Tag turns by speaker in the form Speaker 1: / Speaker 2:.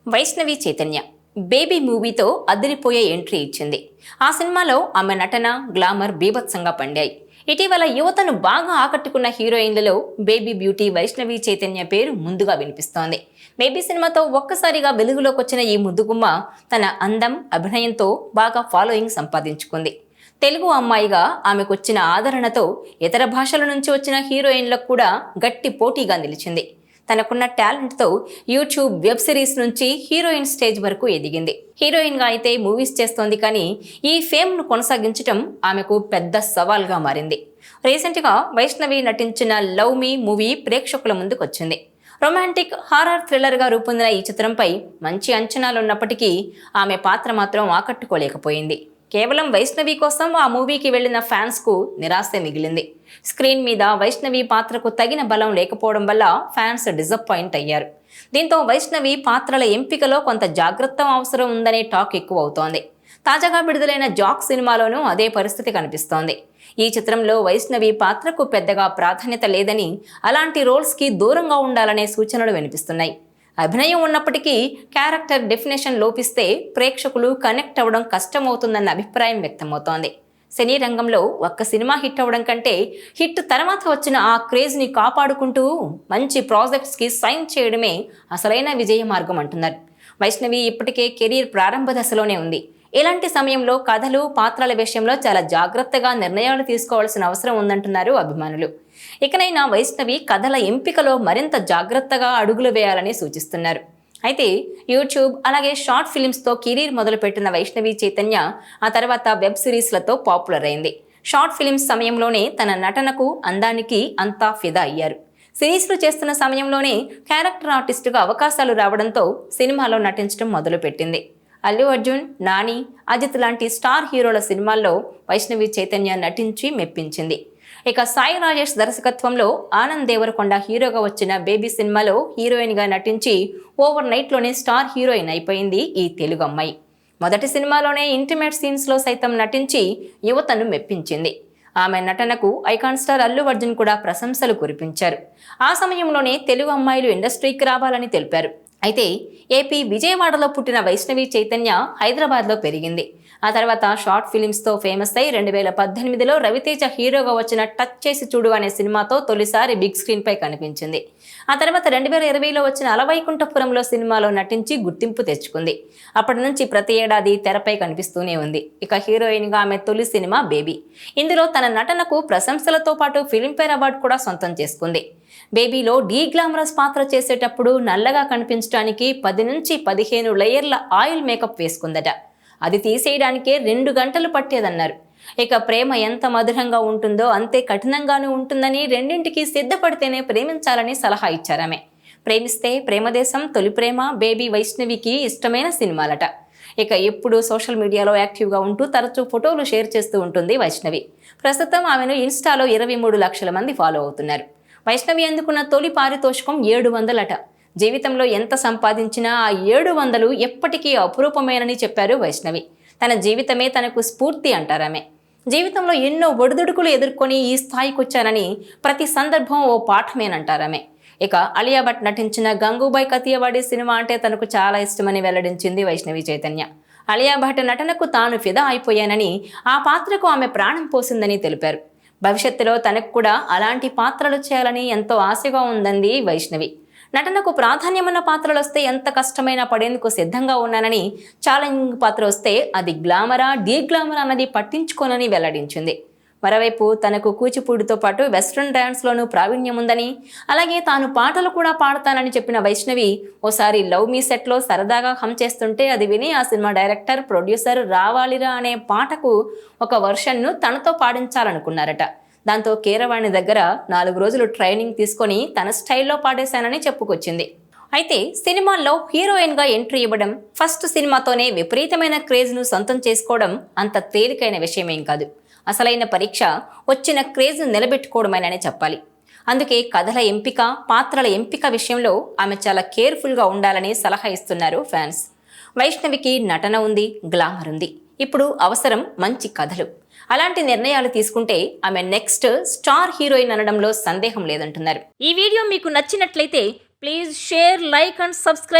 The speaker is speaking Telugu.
Speaker 1: వైష్ణవి చైతన్య బేబీ మూవీతో అదిరిపోయే ఎంట్రీ ఇచ్చింది. ఆ సినిమాలో ఆమె నటన, గ్లామర్ బీభత్సంగా పండాయి. ఇటీవల యువతను బాగా ఆకట్టుకున్న హీరోయిన్లలో బేబీ బ్యూటీ వైష్ణవి చైతన్య పేరు ముందుగా వినిపిస్తోంది. బేబీ సినిమాతో ఒక్కసారిగా వెలుగులోకి వచ్చిన ఈ ముద్దుగుమ్మ తన అందం, అభినయంతో బాగా ఫాలోయింగ్ సంపాదించుకుంది. తెలుగు అమ్మాయిగా ఆమెకొచ్చిన ఆదరణతో ఇతర భాషల నుంచి వచ్చిన హీరోయిన్లకు కూడా గట్టి పోటీగా నిలిచింది. తనకున్న టాలెంట్తో యూట్యూబ్, వెబ్ సిరీస్ నుంచి హీరోయిన్ స్టేజ్ వరకు ఎదిగింది. హీరోయిన్గా అయితే మూవీస్ చేస్తోంది, కానీ ఈ ఫేమ్ను కొనసాగించడం ఆమెకు పెద్ద సవాల్గా మారింది. రీసెంట్గా వైష్ణవి నటించిన లవ్ మీ మూవీ ప్రేక్షకుల ముందుకొచ్చింది. రొమాంటిక్ హారర్ థ్రిల్లర్గా రూపొందిన ఈ చిత్రంపై మంచి అంచనాలున్నప్పటికీ ఆమె పాత్ర మాత్రం ఆకట్టుకోలేకపోయింది. కేవలం వైష్ణవి కోసం ఆ మూవీకి వెళ్లిన ఫ్యాన్స్కు నిరాశ మిగిలింది. స్క్రీన్ మీద వైష్ణవి పాత్రకు తగిన బలం లేకపోవడం వల్ల ఫ్యాన్స్ డిసప్పాయింట్ అయ్యారు. దీంతో వైష్ణవి పాత్రల ఎంపికలో కొంత జాగ్రత్త అవసరం ఉందనే టాక్ ఎక్కువ అవుతోంది. తాజాగా విడుదలైన జాక్ సినిమాలోనూ అదే పరిస్థితి కనిపిస్తోంది. ఈ చిత్రంలో వైష్ణవి పాత్రకు పెద్దగా ప్రాధాన్యత లేదని, అలాంటి రోల్స్కి దూరంగా ఉండాలనే సూచనలు వినిపిస్తున్నాయి. అభినయం ఉన్నప్పటికీ క్యారెక్టర్ డెఫినేషన్ లోపిస్తే ప్రేక్షకులు కనెక్ట్ అవ్వడం కష్టమవుతుందన్న అభిప్రాయం వ్యక్తమవుతోంది. సినీ రంగంలో ఒక్క సినిమా హిట్ అవ్వడం కంటే హిట్ తర్వాత వచ్చిన ఆ క్రేజ్ని కాపాడుకుంటూ మంచి ప్రాజెక్ట్స్కి సైన్ చేయడమే అసలైన విజయ మార్గం అంటున్నారు. వైష్ణవి ఇప్పటికే కెరీర్ ప్రారంభ దశలోనే ఉంది. ఇలాంటి సమయంలో కథలు, పాత్రల విషయంలో చాలా జాగ్రత్తగా నిర్ణయాలు తీసుకోవాల్సిన అవసరం ఉందంటున్నారు అభిమానులు. ఇకనైనా వైష్ణవి కథల ఎంపికలో మరింత జాగ్రత్తగా అడుగులు వేయాలని సూచిస్తున్నారు. అయితే యూట్యూబ్, అలాగే షార్ట్ ఫిలిమ్స్తో కెరీర్ మొదలుపెట్టిన వైష్ణవి చైతన్య ఆ తర్వాత వెబ్ సిరీస్లతో పాపులర్ అయింది. షార్ట్ ఫిలిమ్స్ సమయంలోనే తన నటనకు, అందానికి అంతా ఫిదా అయ్యారు. సిరీస్లు చేస్తున్న సమయంలోనే క్యారెక్టర్ ఆర్టిస్టుగా అవకాశాలు రావడంతో సినిమాలో నటించడం మొదలుపెట్టింది. అల్లు అర్జున్, నాని, అజిత్ లాంటి స్టార్ హీరోల సినిమాల్లో వైష్ణవి చైతన్య నటించి మెప్పించింది. ఇక సాయి రాజేష్ దర్శకత్వంలో ఆనంద్ దేవరకొండ హీరోగా వచ్చిన బేబీ సినిమాలో హీరోయిన్గా నటించి ఓవర్ నైట్లోనే స్టార్ హీరోయిన్ అయిపోయింది ఈ తెలుగు అమ్మాయి. మొదటి సినిమాలోనే ఇంటిమేట్ సీన్స్లో సైతం నటించి యువతను మెప్పించింది. ఆమె నటనకు ఐకాన్ స్టార్ అల్లు అర్జున్ కూడా ప్రశంసలు కురిపించారు. ఆ సమయంలోనే తెలుగు అమ్మాయిలు ఇండస్ట్రీకి రావాలని తెలిపారు. అయితే ఏపీ విజయవాడలో పుట్టిన వైష్ణవి చైతన్య హైదరాబాద్లో పెరిగింది. ఆ తర్వాత షార్ట్ ఫిలిమ్స్తో ఫేమస్ అయి 2018లో రవితేజ హీరోగా వచ్చిన టచ్ చేసి చూడు అనే సినిమాతో తొలిసారి బిగ్ స్క్రీన్పై కనిపించింది. ఆ తర్వాత 2020లో వచ్చిన అలవైకుంఠపురంలో సినిమాలో నటించి గుర్తింపు తెచ్చుకుంది. అప్పటి నుంచి ప్రతి ఏడాది తెరపై కనిపిస్తూనే ఉంది. ఇక హీరోయిన్గా ఆమె తొలి సినిమా బేబీ. ఇందులో తన నటనకు ప్రశంసలతో పాటు ఫిల్మ్ఫేర్ అవార్డు కూడా సొంతం చేసుకుంది. బేబీలో డీ గ్లామరస్ పాత్ర చేసేటప్పుడు నల్లగా కనిపించడానికి 10 నుంచి 15 లేయర్ల ఆయిల్ మేకప్ వేసుకుందట. అది తీసేయడానికే 2 గంటలు పట్టేదన్నారు. ఇక ప్రేమ ఎంత మధురంగా ఉంటుందో అంతే కఠినంగానూ ఉంటుందని, రెండింటికి సిద్ధపడితేనే ప్రేమించాలని సలహా ఇచ్చారామె. ప్రేమిస్తే ప్రేమదేశం, తొలి ప్రేమ, బేబీ వైష్ణవికి ఇష్టమైన సినిమాలట. ఇక ఎప్పుడూ సోషల్ మీడియాలో యాక్టివ్గా ఉంటూ తరచూ ఫోటోలు షేర్ చేస్తూ ఉంటుంది వైష్ణవి. ప్రస్తుతం ఆమెను ఇన్స్టాలో 23 లక్షల మంది ఫాలో అవుతున్నారు. వైష్ణవి అందుకున్న తొలి పారితోషికం 700 జీవితంలో ఎంత సంపాదించినా ఆ 700 ఎప్పటికీ అపురూపమేనని చెప్పారు వైష్ణవి. తన జీవితమే తనకు స్ఫూర్తి అంటారామె. జీవితంలో ఎన్నో ఒడిదుడుకులు ఎదుర్కొని ఈ స్థాయికి వచ్చానని, ప్రతి సందర్భం ఓ పాఠమేనంటారామె. ఇక అలియా భట్ నటించిన గంగూబాయ్ కతియవాడి సినిమా అంటే తనకు చాలా ఇష్టమని వెల్లడించింది వైష్ణవి చైతన్య. అలియా భట్ నటనకు తాను ఫిదా అయిపోయానని, ఆ పాత్రకు ఆమె ప్రాణం పోసిందని తెలిపారు. భవిష్యత్తులో తనకు కూడా అలాంటి పాత్రలు చేయాలని ఎంతో ఆశగా ఉందంది వైష్ణవి. నటనకు ప్రాధాన్యమైన పాత్రలు వస్తే ఎంత కష్టమైనా పడేందుకు సిద్ధంగా ఉన్నానని, ఛాలెంజింగ్ పాత్ర వస్తే అది గ్లామరా, డీ గ్లామరా అన్నది పట్టించుకోనని వెల్లడించింది. మరోవైపు తనకు కూచిపూడితో పాటు వెస్ట్రన్ డ్యాన్స్లోనూ ప్రావీణ్యం ఉందని, అలాగే తాను పాటలు కూడా పాడతానని చెప్పిన వైష్ణవి ఓసారి లవ్ మీ సెట్లో సరదాగా హమ్ చేస్తుంటే అది విని ఆ సినిమా డైరెక్టర్, ప్రొడ్యూసర్ రావాలిరా అనే పాటకు ఒక వర్షన్ను తనతో పాడించాలనుకున్నారట. దాంతో కీరవాణి దగ్గర 4 రోజులు ట్రైనింగ్ తీసుకొని తన స్టైల్లో పాడేశానని చెప్పుకొచ్చింది. అయితే సినిమాల్లో హీరోయిన్గా ఎంట్రీ ఇవ్వడం, ఫస్ట్ సినిమాతోనే విపరీతమైన క్రేజ్ను సొంతం చేసుకోవడం అంత తేలికైన విషయమేం కాదు. అసలైన పరీక్ష వచ్చిన క్రేజ్ను నిలబెట్టుకోవడమేనని చెప్పాలి. అందుకే కథల ఎంపిక, పాత్రల ఎంపిక విషయంలో ఆమె చాలా కేర్ఫుల్గా ఉండాలని సలహా ఇస్తున్నారు ఫ్యాన్స్. వైష్ణవికి నటన ఉంది, గ్లామర్ ఉంది. ఇప్పుడు అవసరం మంచి కథలు. అలాంటి నిర్ణయాలు తీసుకుంటే ఆమె నెక్స్ట్ స్టార్ హీరోయిన్ అనడంలో సందేహం లేదంటున్నారు. ఈ వీడియో మీకు నచ్చినట్లయితే please share, like and subscribe.